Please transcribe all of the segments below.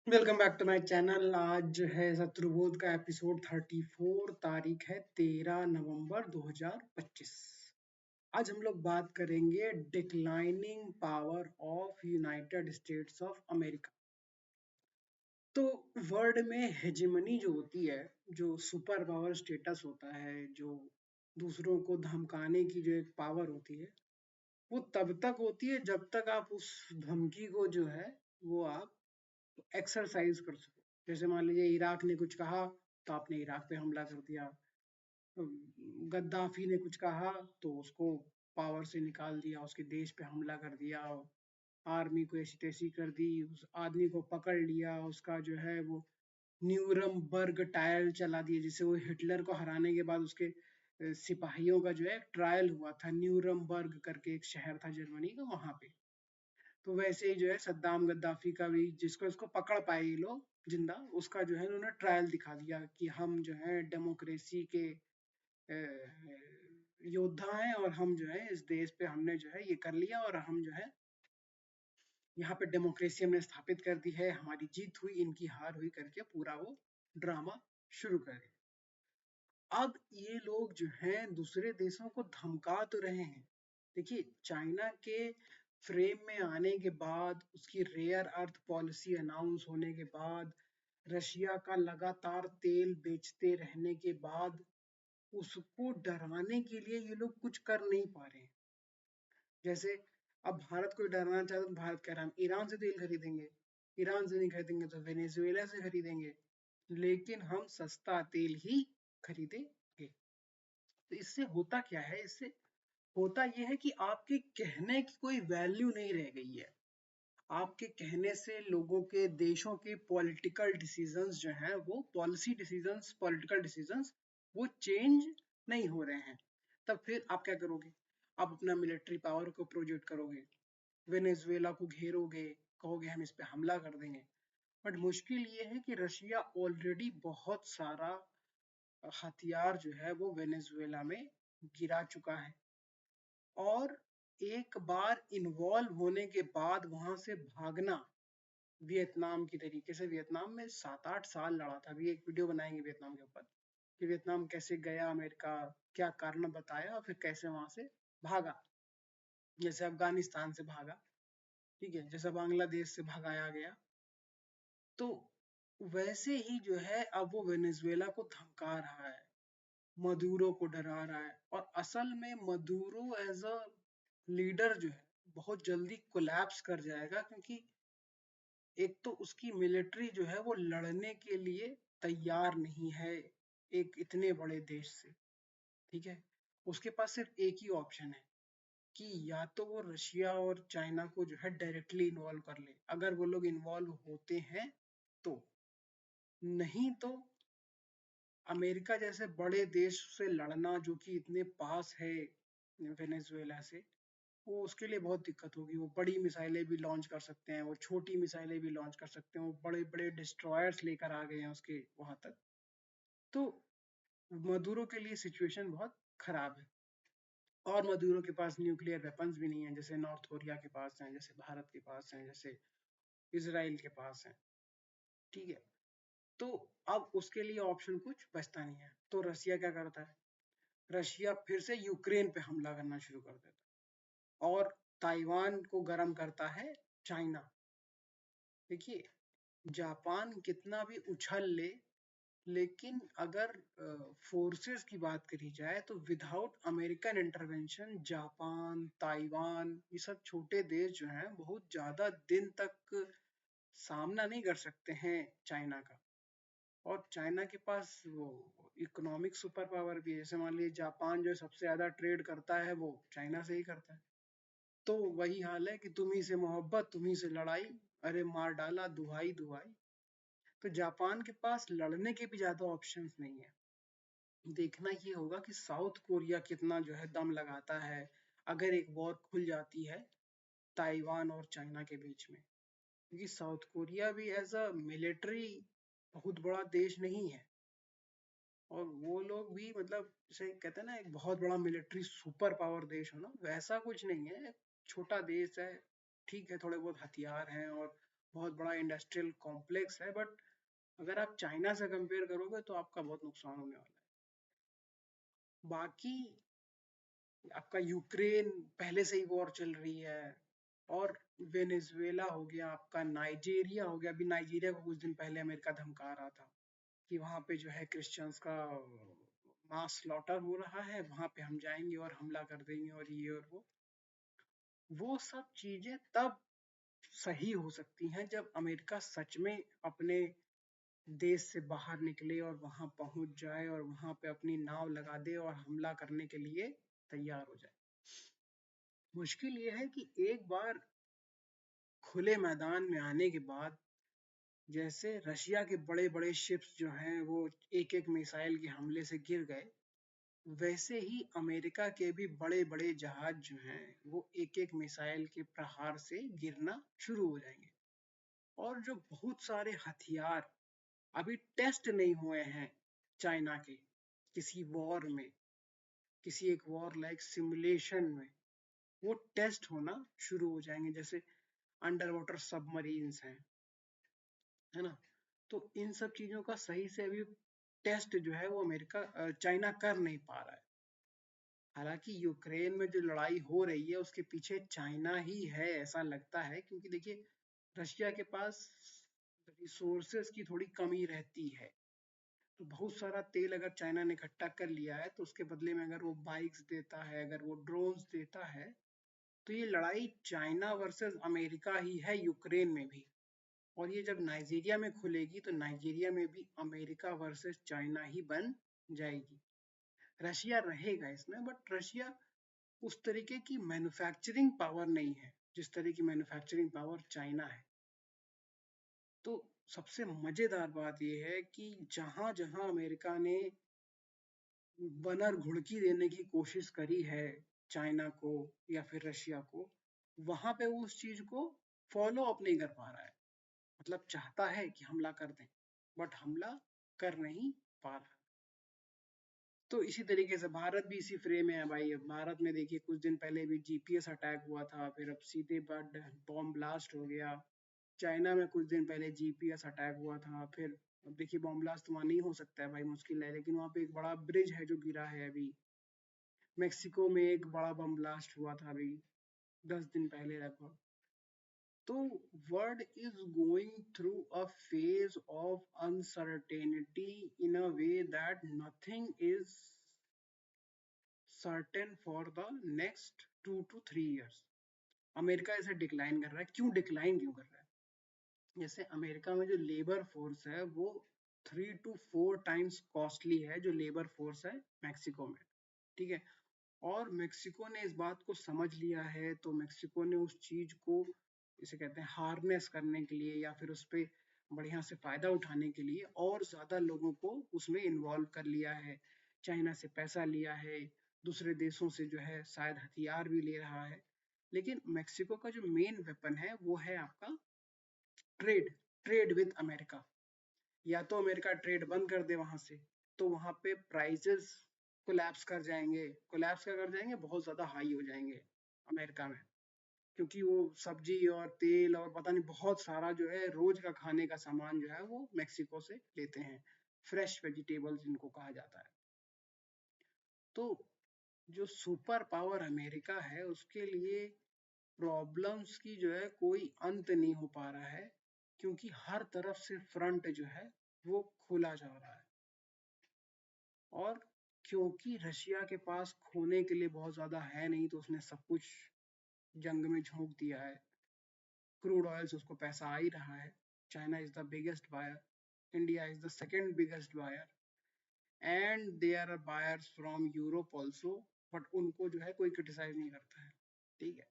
Welcome back to my channel. आज जो है शत्रुबोध का एपिसोड 34। तारीख है 13 नवंबर 2025। आज हम लोग बात करेंगे declining power of United states of America. तो वर्ल्ड में हेजेमनी जो होती है, जो सुपर पावर स्टेटस होता है, जो दूसरों को धमकाने की जो एक पावर होती है, वो तब तक होती है जब तक आप उस धमकी को जो है वो आप एक्सरसाइज कर सको। जैसे मान लीजिए इराक ने कुछ कहा तो आपने इराक पे हमला कर दिया। गद्दाफी ने कुछ कहा तो उसको पावर से निकाल दिया, उसके देश पे हमला कर दिया, आर्मी को ऐसी तैसी कर दी, उस आदमी को पकड़ लिया, उसका जो है वो न्यूरमबर्ग ट्रायल चला दिया। जिसे वो हिटलर को हराने के बाद उसके सिपाहियों का जो है ट्रायल हुआ था, न्यूरमबर्ग करके एक शहर था जर्मनी का, वहां पे। तो वैसे ही जो है सद्दाम गद्दाफी का भी, जिसको इसको पकड़ पाए ये लोग जिंदा, उसका जो है उन्होंने ट्रायल दिखा दिया कि हम जो है डेमोक्रेसी के योद्धा हैं, और हम जो है इस देश पे हमने जो है ये कर लिया, और हम जो है यहाँ पे डेमोक्रेसी हमने स्थापित कर दी है, हमारी जीत हुई, इनकी हार हुई करके पूरा वो ड्रामा शुरू करे। अब ये लोग जो हैं दूसरे देशों को धमका तो रहे हैं। देखिए, चाइना के फ्रेम में आने के बाद, उसकी रेयर अर्थ पॉलिसी अनाउंस होने के बाद, रशिया का लगातार तेल बेचते रहने के बाद, उसको डराने के लिए ये लोग कुछ कर नहीं पा रहे हैं। जैसे अब भारत को डराना चाहते तो भारत कह रहा है हम ईरान से तेल खरीदेंगे, ईरान से नहीं खरीदेंगे तो वेनेजुएला से खरीदेंगे, लेकिन हम सस्ता तेल ही खरीदेंगे। तो इससे होता क्या है, इससे होता यह है कि आपके कहने की कोई वैल्यू नहीं रह गई है। आपके कहने से लोगों के, देशों के पॉलिटिकल डिसीजंस जो हैं, वो पॉलिसी डिसीजंस, पॉलिटिकल डिसीजंस, वो चेंज नहीं हो रहे हैं। तब फिर आप क्या करोगे? आप अपना मिलिट्री पावर को प्रोजेक्ट करोगे, वेनेजुएला को घेरोगे, कहोगे हम इस पे हमला कर देंगे। बट मुश्किल ये है कि रशिया ऑलरेडी बहुत सारा हथियार जो है वो वेनेजुएला में गिरा चुका है, और एक बार इन्वॉल्व होने के बाद वहां से भागना, वियतनाम की तरीके से। वियतनाम में 7-8 साल लड़ा था। अभी एक वीडियो बनाएंगे वियतनाम के ऊपर कि वियतनाम कैसे गया अमेरिका, क्या कारण बताया, और फिर कैसे वहां से भागा। जैसे अफगानिस्तान से भागा, ठीक है, जैसे बांग्लादेश से भगाया गया, तो वैसे ही जो है अब वो वेनेजुएला को धमका रहा है, मदुरो को डरा रहा है। और असल में मदुरो एज अ लीडर जो है बहुत जल्दी कोलैप्स कर जाएगा, क्योंकि एक तो उसकी मिलिट्री जो है वो लड़ने के लिए तैयार नहीं है एक इतने बड़े देश से, ठीक है। उसके पास सिर्फ एक ही ऑप्शन है कि या तो वो रशिया और चाइना को जो है डायरेक्टली इन्वॉल्व कर ले, अगर वो लोग इन्वॉल्व होते हैं तो। नहीं तो अमेरिका जैसे बड़े देश से लड़ना, जो कि इतने पास है वेनेजुएला से, वो उसके लिए बहुत दिक्कत होगी। वो बड़ी मिसाइलें भी लॉन्च कर सकते हैं, वो छोटी मिसाइलें भी लॉन्च कर सकते हैं, वो बड़े बड़े डिस्ट्रॉयर्स लेकर आ गए हैं उसके वहां तक। तो मदुरो के लिए सिचुएशन बहुत खराब है। और मदुरो के पास न्यूक्लियर वेपन्स भी नहीं है, जैसे नॉर्थ कोरिया के पास हैं, जैसे भारत के पास हैं, जैसे इसराइल के पास हैं, ठीक है। तो अब उसके लिए ऑप्शन कुछ बचता नहीं है। तो रसिया क्या करता है? रशिया फिर से यूक्रेन पे हमला करना शुरू कर देता है, और ताइवान को गर्म करता है चाइना। देखिए, जापान कितना भी उछल ले, लेकिन अगर फोर्सेस की बात करी जाए तो without American intervention Japan, Taiwan, ये सब छोटे देश जो हैं बहुत ज्यादा दिन तक सामना नहीं कर सकते हैं चाइना का। और चाइना के पास वो इकोनॉमिक सुपर पावर भी है। जैसे मान लीजिए जापान जो है सबसे ज्यादा ट्रेड करता है, वो चाइना से ही करता है। तो वही हाल है कि तुम्ही से मोहब्बत, तुम्ही से लड़ाई, अरे मार डाला दुहाई दुहाई। तो जापान के पास लड़ने के भी ज्यादा ऑप्शंस नहीं है। देखना ये होगा कि साउथ कोरिया कितना जो है दम लगाता है अगर एक वॉर खुल जाती है ताइवान और चाइना के बीच में। क्योंकि साउथ कोरिया भी एज अ मिलिट्री बहुत बड़ा देश नहीं है, और वो लोग भी मतलब जैसे कहते हैं ना एक बहुत बड़ा मिलिट्री सुपर पावर देश हो ना, वैसा कुछ नहीं है। छोटा देश है, ठीक है, थोड़े बहुत हथियार हैं, और बहुत बड़ा इंडस्ट्रियल कॉम्प्लेक्स है, बट अगर आप चाइना से कंपेयर करोगे तो आपका बहुत नुकसान होने वाला है। बाकी आपका यूक्रेन पहले से ही वॉर चल रही है, और वेनेजुएला हो गया, आपका नाइजीरिया हो गया। अभी नाइजीरिया को कुछ दिन पहले अमेरिका धमका रहा था कि वहां पे जो है क्रिश्चियंस का मास स्लॉटर हो रहा है, वहां पे हम जाएंगे और हमला कर देंगे और ये और वो सब चीजें तब सही हो सकती हैं जब अमेरिका सच में अपने देश से बाहर निकले और वहां पहुंच जाए और वहां पे अपनी नाव लगा दे और हमला करने के लिए तैयार हो जाए। मुश्किल ये है कि एक बार खुले मैदान में आने के बाद, जैसे रशिया के बड़े बड़े शिप्स जो हैं वो एक एक मिसाइल के हमले से गिर गए, वैसे ही अमेरिका के भी बड़े बड़े जहाज जो हैं वो एक एक मिसाइल के प्रहार से गिरना शुरू हो जाएंगे। और जो बहुत सारे हथियार अभी टेस्ट नहीं हुए हैं चाइना के किसी वॉर में, किसी एक वॉर लाइक सिमुलेशन में, वो टेस्ट होना शुरू हो जाएंगे। जैसे अंडर वाटर सबमरीन्स हैं, है ना। तो इन सब चीजों का सही से अभी टेस्ट जो है वो अमेरिका चाइना कर नहीं पा रहा है। हालांकि यूक्रेन में जो लड़ाई हो रही है उसके पीछे चाइना ही है ऐसा लगता है, क्योंकि देखिए रशिया के पास रिसोर्सेज की थोड़ी कमी रहती है। तो बहुत सारा तेल अगर चाइना ने इकट्ठा कर लिया है तो उसके बदले में अगर वो बाइक्स देता है, अगर वो ड्रोन्स देता है, तो ये लड़ाई चाइना वर्सेस अमेरिका ही है यूक्रेन में भी। और ये जब नाइजीरिया में खुलेगी तो नाइजीरिया में भी अमेरिका वर्सेस चाइना ही बन जाएगी। रशिया रहेगा इसमें, बट रशिया उस तरीके की मैन्युफैक्चरिंग पावर नहीं है जिस तरह की मैन्युफैक्चरिंग पावर चाइना है। तो सबसे मजेदार बात यह है कि जहां जहां अमेरिका ने बनर घुड़की देने की कोशिश करी है चाइना को या फिर रशिया को, वहां पे वो उस चीज को फॉलो अप नहीं कर पा रहा है। मतलब चाहता है कि हमला कर दें, बट हमला कर नहीं पा रहा। तो इसी तरीके से भारत भी इसी फ्रेम में है भाई। अब भारत में देखिए कुछ दिन पहले भी जीपीएस अटैक हुआ था, फिर अब सीधे बाद बॉम्ब ब्लास्ट हो गया। चाइना में कुछ दिन पहले जीपीएस अटैक हुआ था, फिर अब देखिए बॉम्ब ब्लास्ट तो वहाँ नहीं हो सकता है भाई, मुश्किल है, लेकिन वहाँ पे एक बड़ा ब्रिज है जो गिरा है अभी। मेक्सिको में एक बड़ा बम ब्लास्ट हुआ था अभी 10 दिन पहले लगभग। तो world is going through a phase of uncertainty in a way that nothing is certain for the next 2 to 3 years। America ऐसे डिक्लाइन कर रहा है, क्यों कर रहा है? जैसे अमेरिका में जो लेबर फोर्स है वो 3 to 4 times कॉस्टली है जो लेबर फोर्स है मैक्सिको में, ठीक है। और मेक्सिको ने इस बात को समझ लिया है, तो मेक्सिको ने उस चीज को इसे कहते हैं हार्नेस करने के लिए या फिर उस पर बढ़िया से फायदा उठाने के लिए और ज्यादा लोगों को उसमें इन्वॉल्व कर लिया है। चाइना से पैसा लिया है, दूसरे देशों से जो है शायद हथियार भी ले रहा है। लेकिन मेक्सिको का जो मेन वेपन है वो है आपका ट्रेड, ट्रेड विद अमेरिका। या तो अमेरिका ट्रेड बंद कर दे वहां से, तो वहां पे प्राइसेस कोलैप्स कर जाएंगे। कोलैप्स कर जाएंगे, बहुत ज्यादा हाई हो जाएंगे अमेरिका में, क्योंकि वो सब्जी और तेल और पता नहीं बहुत सारा जो है रोज का खाने का सामान जो है वो मेक्सिको से लेते हैं, फ्रेश वेजिटेबल्स जिनको कहा जाता है। तो जो सुपर पावर अमेरिका है उसके लिए प्रॉब्लम्स की जो है कोई अंत नहीं हो पा रहा है, क्योंकि हर तरफ से फ्रंट जो है वो खोला जा रहा है। और क्योंकि रशिया के पास खोने के लिए बहुत ज्यादा है नहीं, तो उसने सब कुछ जंग में झोंक दिया है। क्रूड ऑयल से उसको पैसा आ ही रहा है। China is the biggest buyer, India is the second biggest buyer, and they are buyers from Europe also, but उनको जो है कोई क्रिटिसाइज नहीं करता है, ठीक है।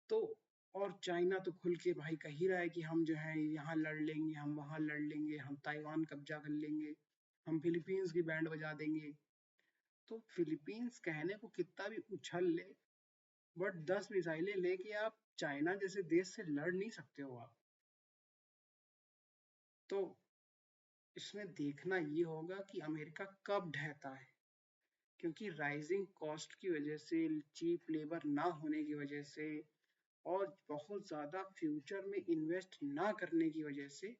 तो और चाइना तो खुल के भाई कह ही रहा है कि हम जो है यहाँ लड़ लेंगे, हम वहाँ लड़ लेंगे, हम ताइवान कब्जा कर लेंगे, हम फिलीपींस की बैंड बजा देंगे। तो फिलीपींस कहने को कितना भी उछल ले, बट 10 मिसाइलें लेके आप चाइना जैसे देश से लड़ नहीं सकते हो आप। तो इसमें देखना ये होगा कि अमेरिका कब ढहता है, क्योंकि राइजिंग कॉस्ट की वजह से, चीप लेबर ना होने की वजह से, और बहुत ज़्यादा फ्यूचर में इन्वेस्ट ना करने की वजह से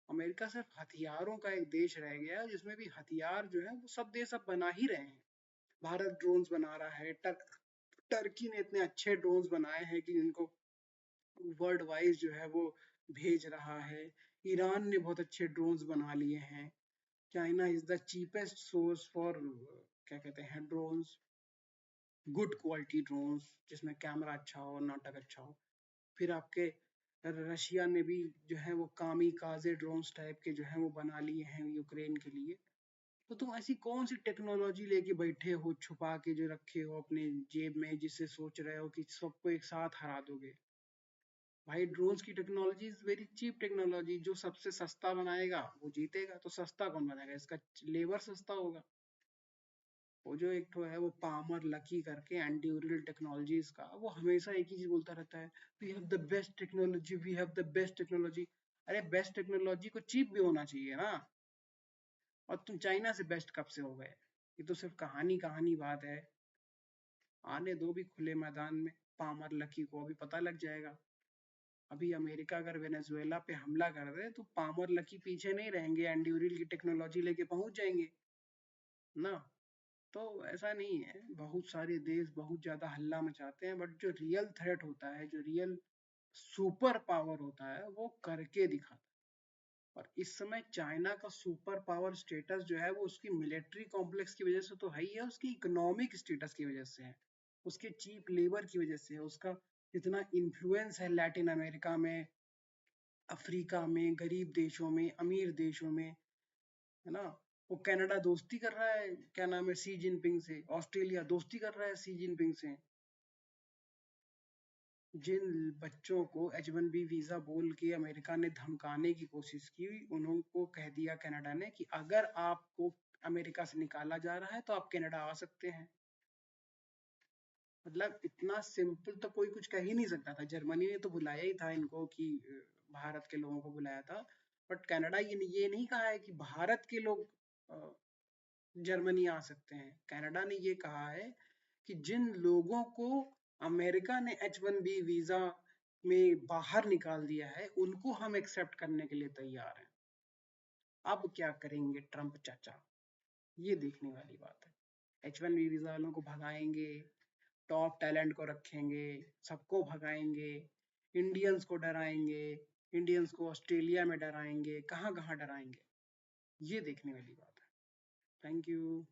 अमेरिका सिर्फ हथियारों का एक देश रह गया, जिसमें भी हथियार जो है वो सब देश अब बना ही रहे हैं। भारत ड्रोन्स बना रहा है, टर्की ने इतने अच्छे ड्रोन्स बनाए हैं कि जिनको वर्ल्ड वाइज जो है वो भेज रहा है। ईरान ने बहुत अच्छे ड्रोन्स बना लिए हैं। China is the cheapest source for क्या कहते हैं ड्रोन्स, गुड क्वालिटी ड्रोन्स जिसमें कैमरा अच्छा हो, नाटक अच्छा हो। फिर आपके रशिया ने भी जो है वो कामी काजे ड्रोन्स टाइप के जो है वो बना लिए हैं यूक्रेन के लिए। तो तुम ऐसी कौन सी टेक्नोलॉजी लेके बैठे हो छुपा के जो रखे हो अपने जेब में, जिससे सोच रहे हो कि सबको एक साथ हरा दोगे? भाई ड्रोन्स की technology is very cheap technology. जो सबसे सस्ता बनाएगा वो जीतेगा। तो सस्ता कौन बनाएगा? इसका लेबर सस्ता होगा। वो जो एक तो है वो पामर लकी करके एंटी ड्यूरल टेक्नोलॉजीज का, वो हमेशा एक ही चीज बोलता रहता है, we have the best technology, we have the best technology. अरे बेस्ट टेक्नोलॉजी को चीप भी होना चाहिए ना। और तुम चाइना से बेस्ट कब से हो गए? ये तो सिर्फ कहानी कहानी बात है। आने दो भी खुले मैदान में पामर लकी को, अभी पता लग जाएगा। अभी अमेरिका अगर वेनेजुएला पे हमला कर दे तो पामर लकी पीछे नहीं रहेंगे, एंड्यूरिल की टेक्नोलॉजी लेके पहुंच जाएंगे ना। तो ऐसा नहीं है, बहुत सारे देश बहुत ज्यादा हल्ला मचाते हैं, बट जो रियल थ्रेट होता है, जो रियल सुपर पावर होता है, वो करके दिखाता है। और इस समय चाइना का सुपर पावर स्टेटस जो है वो उसकी मिलिट्री कॉम्प्लेक्स की वजह से तो है ही है, उसकी इकोनॉमिक स्टेटस की वजह से है, उसके चीप लेबर की वजह से है, उसका इतना इन्फ्लुएंस है लैटिन अमेरिका में, अफ्रीका में, गरीब देशों में, अमीर देशों में, है ना। वो कनाडा दोस्ती कर रहा है, क्या नाम है, सी जिनपिंग से। ऑस्ट्रेलिया दोस्ती कर रहा है सी जिनपिंग से। जिन बच्चों को H1B वीजा बोल के अमेरिका ने धमकाने की कोशिश की, उनको कह दिया कनाडा ने कि अगर आपको अमेरिका से निकाला जा रहा है तो आप कनाडा आ सकते हैं। मतलब इतना सिंपल तो कोई कुछ कह ही नहीं सकता था। जर्मनी ने तो बुलाया ही था इनको कि भारत के लोगों को बुलाया था, बट कनाडा ये नहीं कहा है कि भारत के लोग जर्मनी आ सकते हैं। कनाडा ने ये कहा है कि जिन लोगों को अमेरिका ने H1B वीजा में बाहर निकाल दिया है उनको हम एक्सेप्ट करने के लिए तैयार हैं। अब क्या करेंगे ट्रंप चाचा, ये देखने वाली बात है। H1B वीजा वालों को भगाएंगे, टॉप टैलेंट को रखेंगे, सबको भगाएंगे, इंडियंस को डराएंगे, इंडियंस को ऑस्ट्रेलिया में डराएंगे, कहाँ कहाँ डराएंगे, ये देखने वाली बात है। Thank you.